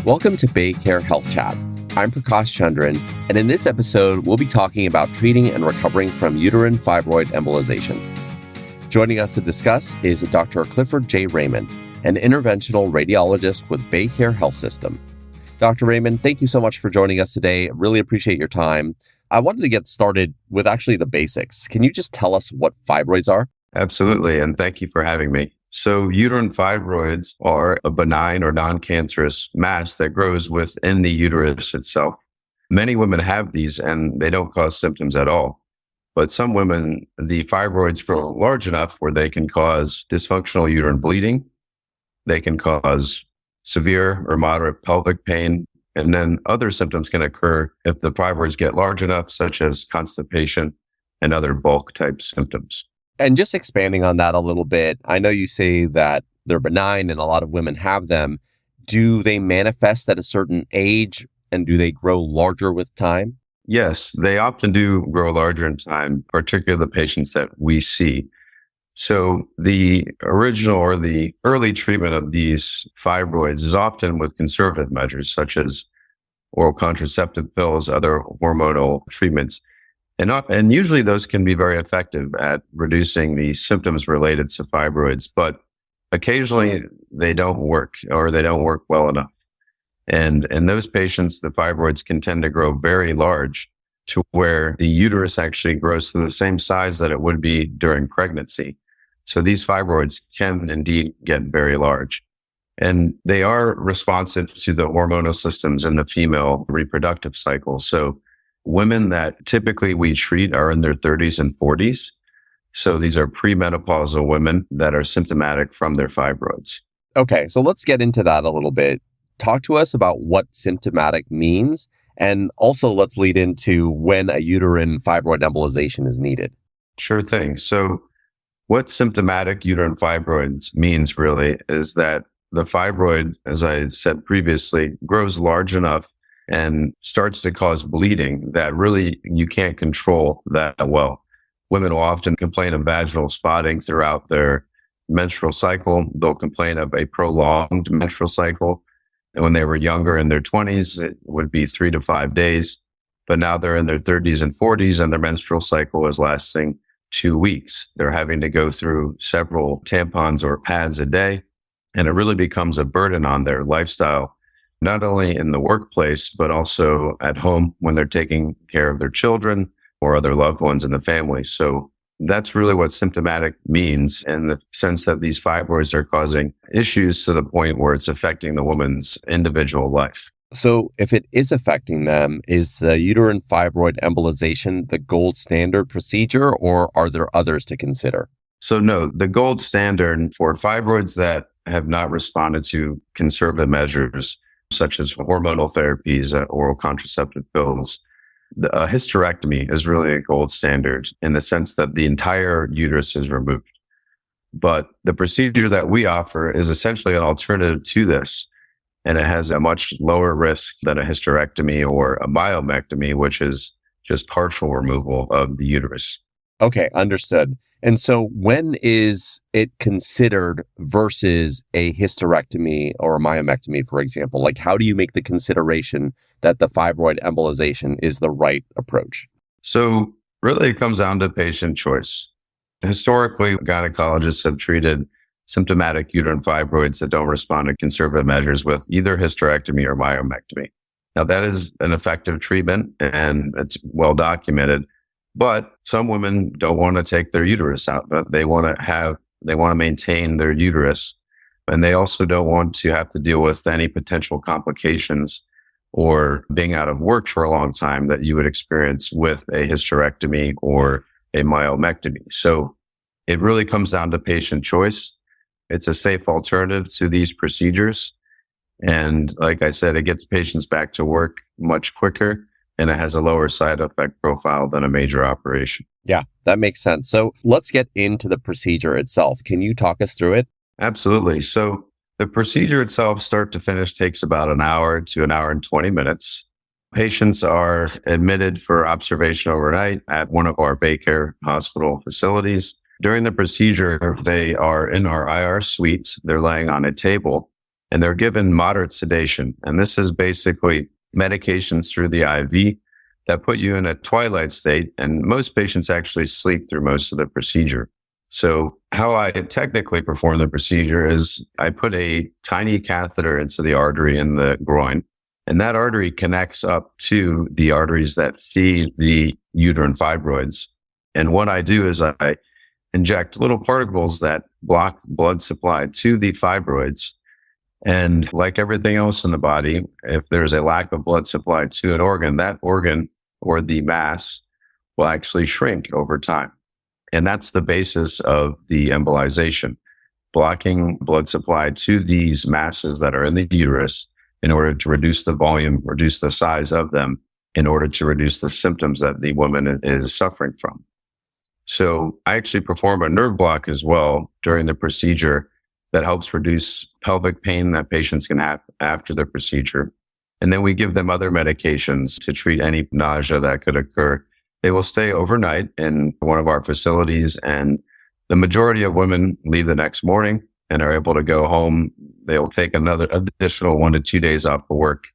Welcome to BayCare Health Chat. I'm Prakash Chandran, and in this episode, we'll be talking about treating and recovering from uterine fibroid embolization. Joining us to discuss is Dr. Clifford J. Raymond, an interventional radiologist with BayCare Health System. Dr. Raymond, thank you so much for joining us today. Really appreciate your time. I wanted to get started with actually the basics. Can you just tell us what fibroids are? Absolutely, and thank you for having me. So uterine fibroids are a benign or non-cancerous mass that grows within the uterus itself. Many women have these and they don't cause symptoms at all. But some women, the fibroids grow large enough where they can cause dysfunctional uterine bleeding. They can cause severe or moderate pelvic pain. And then other symptoms can occur if the fibroids get large enough, such as constipation and other bulk type symptoms. And just expanding on that a little bit, I know you say that they're benign and a lot of women have them. Do they manifest at a certain age and do they grow larger with time? Yes, they often do grow larger in time, particularly the patients that we see. So the original or the early treatment of these fibroids is often with conservative measures such as oral contraceptive pills, other hormonal treatments. And usually those can be very effective at reducing the symptoms related to fibroids, but occasionally they don't work or they don't work well enough. And in those patients, the fibroids can tend to grow very large to where the uterus actually grows to the same size that it would be during pregnancy. So these fibroids can indeed get very large. And they are responsive to the hormonal systems in the female reproductive cycle. So women that typically we treat are in their 30s and 40s. So these are premenopausal women that are symptomatic from their fibroids. Okay, so let's get into that a little bit. Talk to us about what symptomatic means, and also let's lead into when a uterine fibroid embolization is needed. Sure thing. So what symptomatic uterine fibroids means really is that the fibroid, as I said previously, grows large enough and starts to cause bleeding that really you can't control that well. Women will often complain of vaginal spotting throughout their menstrual cycle. They'll complain of a prolonged menstrual cycle. And when they were younger in their 20s, it would be 3 to 5 days. But now they're in their 30s and 40s and their menstrual cycle is lasting 2 weeks. They're having to go through several tampons or pads a day. And it really becomes a burden on their lifestyle, not only in the workplace, but also at home when they're taking care of their children or other loved ones in the family. So that's really what symptomatic means in the sense that these fibroids are causing issues to the point where it's affecting the woman's individual life. So if it is affecting them, is the uterine fibroid embolization the gold standard procedure, or are there others to consider? So no, the gold standard for fibroids that have not responded to conservative measures such as hormonal therapies, oral contraceptive pills. The hysterectomy is really a gold standard in the sense that the entire uterus is removed. But the procedure that we offer is essentially an alternative to this, and it has a much lower risk than a hysterectomy or a myomectomy, which is just partial removal of the uterus. Okay, understood. And so when is it considered versus a hysterectomy or a myomectomy, for example? Like, how do you make the consideration that the fibroid embolization is the right approach? So really it comes down to patient choice. Historically, gynecologists have treated symptomatic uterine fibroids that don't respond to conservative measures with either hysterectomy or myomectomy. Now that is an effective treatment and it's well documented. But some women don't want to take their uterus out, but they want to maintain their uterus. And they also don't want to have to deal with any potential complications or being out of work for a long time that you would experience with a hysterectomy or a myomectomy. So it really comes down to patient choice. It's a safe alternative to these procedures. And like I said, it gets patients back to work much quicker. And it has a lower side effect profile than a major operation. Yeah, that makes sense. So let's get into the procedure itself. Can you talk us through it? Absolutely. So the procedure itself, start to finish, takes about an hour to an hour and 20 minutes. Patients are admitted for observation overnight at one of our BayCare hospital facilities. During the procedure, they are in our IR suite. They're laying on a table. and they're given moderate sedation. And this is basically medications through the IV that put you in a twilight state. And most patients actually sleep through most of the procedure. So how I technically perform the procedure is I put a tiny catheter into the artery in the groin, and that artery connects up to the arteries that feed the uterine fibroids. And what I do is I inject little particles that block blood supply to the fibroids. And like everything else in the body, if there's a lack of blood supply to an organ, that organ or the mass will actually shrink over time. And that's the basis of the embolization, blocking blood supply to these masses that are in the uterus in order to reduce the volume, reduce the size of them, in order to reduce the symptoms that the woman is suffering from. So I actually perform a nerve block as well during the procedure that helps reduce pelvic pain that patients can have after the procedure. And then we give them other medications to treat any nausea that could occur. They will stay overnight in one of our facilities, and the majority of women leave the next morning and are able to go home. They'll take another additional 1 to 2 days off of work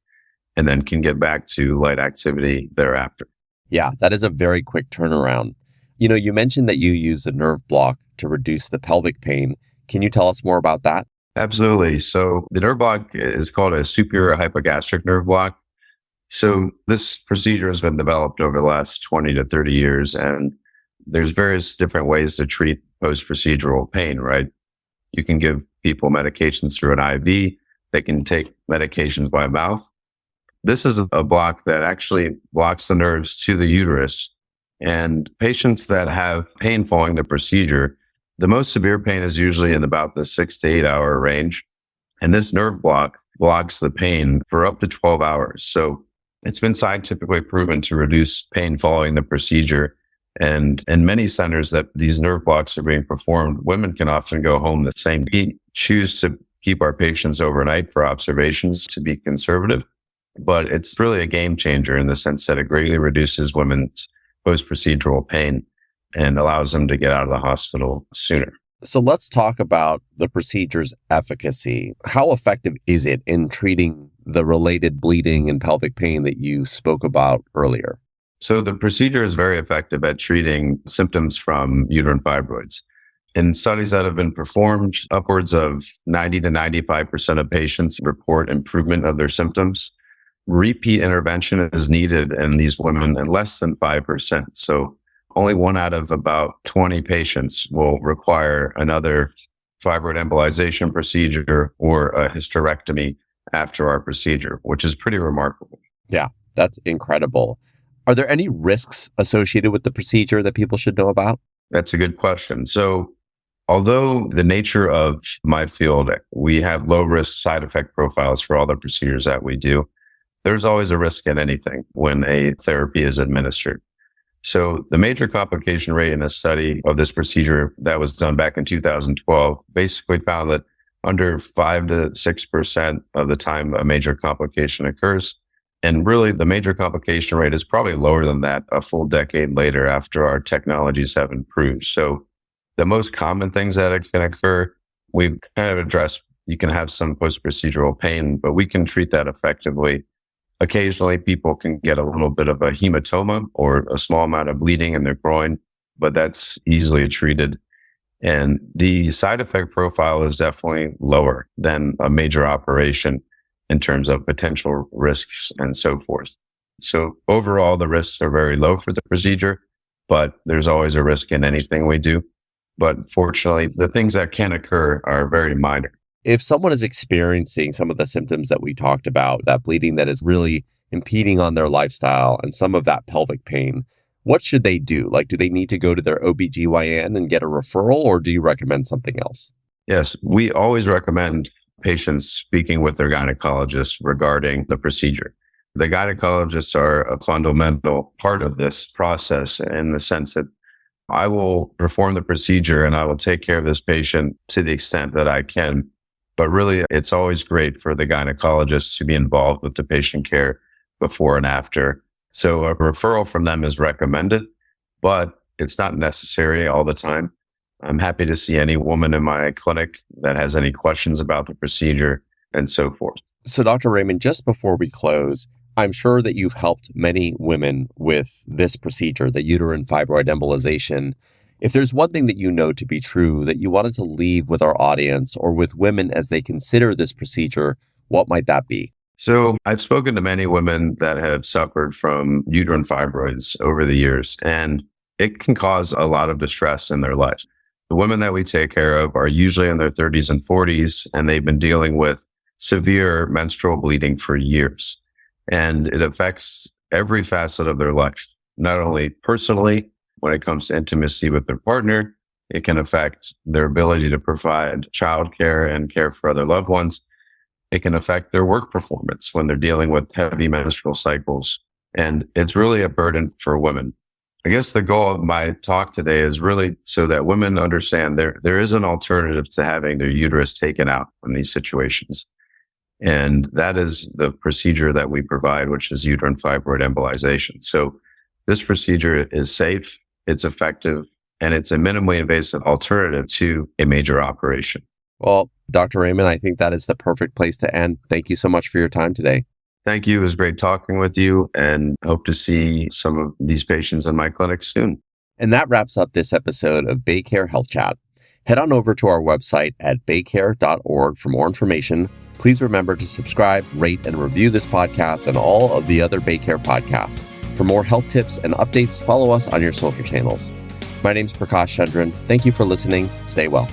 and then can get back to light activity thereafter. Yeah, that is a very quick turnaround. You mentioned that you use a nerve block to reduce the pelvic pain. Can you tell us more about that? Absolutely. So the nerve block is called a superior hypogastric nerve block. So this procedure has been developed over the last 20 to 30 years, and there's various different ways to treat post-procedural pain, right? You can give people medications through an IV. They can take medications by mouth. This is a block that actually blocks the nerves to the uterus. And patients that have pain following the procedure, the most severe pain is usually in about the 6 to 8 hour range. And this nerve block blocks the pain for up to 12 hours. So it's been scientifically proven to reduce pain following the procedure. And in many centers that these nerve blocks are being performed, women can often go home the same day. We choose to keep our patients overnight for observations to be conservative, but it's really a game changer in the sense that it greatly reduces women's post-procedural pain and allows them to get out of the hospital sooner. So let's talk about the procedure's efficacy. How effective is it in treating the related bleeding and pelvic pain that you spoke about earlier? So the procedure is very effective at treating symptoms from uterine fibroids. In studies that have been performed, upwards of 90 to 95% of patients report improvement of their symptoms. Repeat intervention is needed in these women in less than 5%. So only 1 out of about 20 patients will require another fibroid embolization procedure or a hysterectomy after our procedure, which is pretty remarkable. Yeah, that's incredible. Are there any risks associated with the procedure that people should know about? That's a good question. So although the nature of my field, we have low risk side effect profiles for all the procedures that we do, there's always a risk in anything when a therapy is administered. So the major complication rate in a study of this procedure that was done back in 2012 basically found that under 5 to 6% of the time a major complication occurs. And really the major complication rate is probably lower than that a full decade later after our technologies have improved. So the most common things that can occur, we've kind of addressed. You can have some post-procedural pain, but we can treat that effectively. Occasionally, people can get a little bit of a hematoma or a small amount of bleeding in their groin, but that's easily treated. And the side effect profile is definitely lower than a major operation in terms of potential risks and so forth. So overall, the risks are very low for the procedure, but there's always a risk in anything we do. But fortunately, the things that can occur are very minor. If someone is experiencing some of the symptoms that we talked about, that bleeding that is really impeding on their lifestyle and some of that pelvic pain, what should they do? Like, do they need to go to their OBGYN and get a referral, or do you recommend something else? Yes, we always recommend patients speaking with their gynecologist regarding the procedure. The gynecologists are a fundamental part of this process in the sense that I will perform the procedure and I will take care of this patient to the extent that I can. But really, it's always great for the gynecologist to be involved with the patient care before and after. So a referral from them is recommended, but it's not necessary all the time. I'm happy to see any woman in my clinic that has any questions about the procedure and so forth. So, Dr. Raymond, just before we close, I'm sure that you've helped many women with this procedure, the uterine fibroid embolization. If there's one thing that you know to be true that you wanted to leave with our audience or with women as they consider this procedure, what might that be? So I've spoken to many women that have suffered from uterine fibroids over the years, and it can cause a lot of distress in their life. The women that we take care of are usually in their 30s and 40s, and they've been dealing with severe menstrual bleeding for years. And it affects every facet of their life, not only personally, when it comes to intimacy with their partner, it can affect their ability to provide childcare and care for other loved ones. It can affect their work performance when they're dealing with heavy menstrual cycles. And it's really a burden for women. I guess the goal of my talk today is really so that women understand there is an alternative to having their uterus taken out in these situations. And that is the procedure that we provide, which is uterine fibroid embolization. So this procedure is safe, it's effective, and it's a minimally invasive alternative to a major operation. Well, Dr. Raymond, I think that is the perfect place to end. Thank you so much for your time today. Thank you. It was great talking with you, and hope to see some of these patients in my clinic soon. And that wraps up this episode of BayCare Health Chat. Head on over to our website at baycare.org for more information. Please remember to subscribe, rate, and review this podcast and all of the other BayCare podcasts. For more health tips and updates, follow us on your social channels. My name is Prakash Chandran. Thank you for listening. Stay well.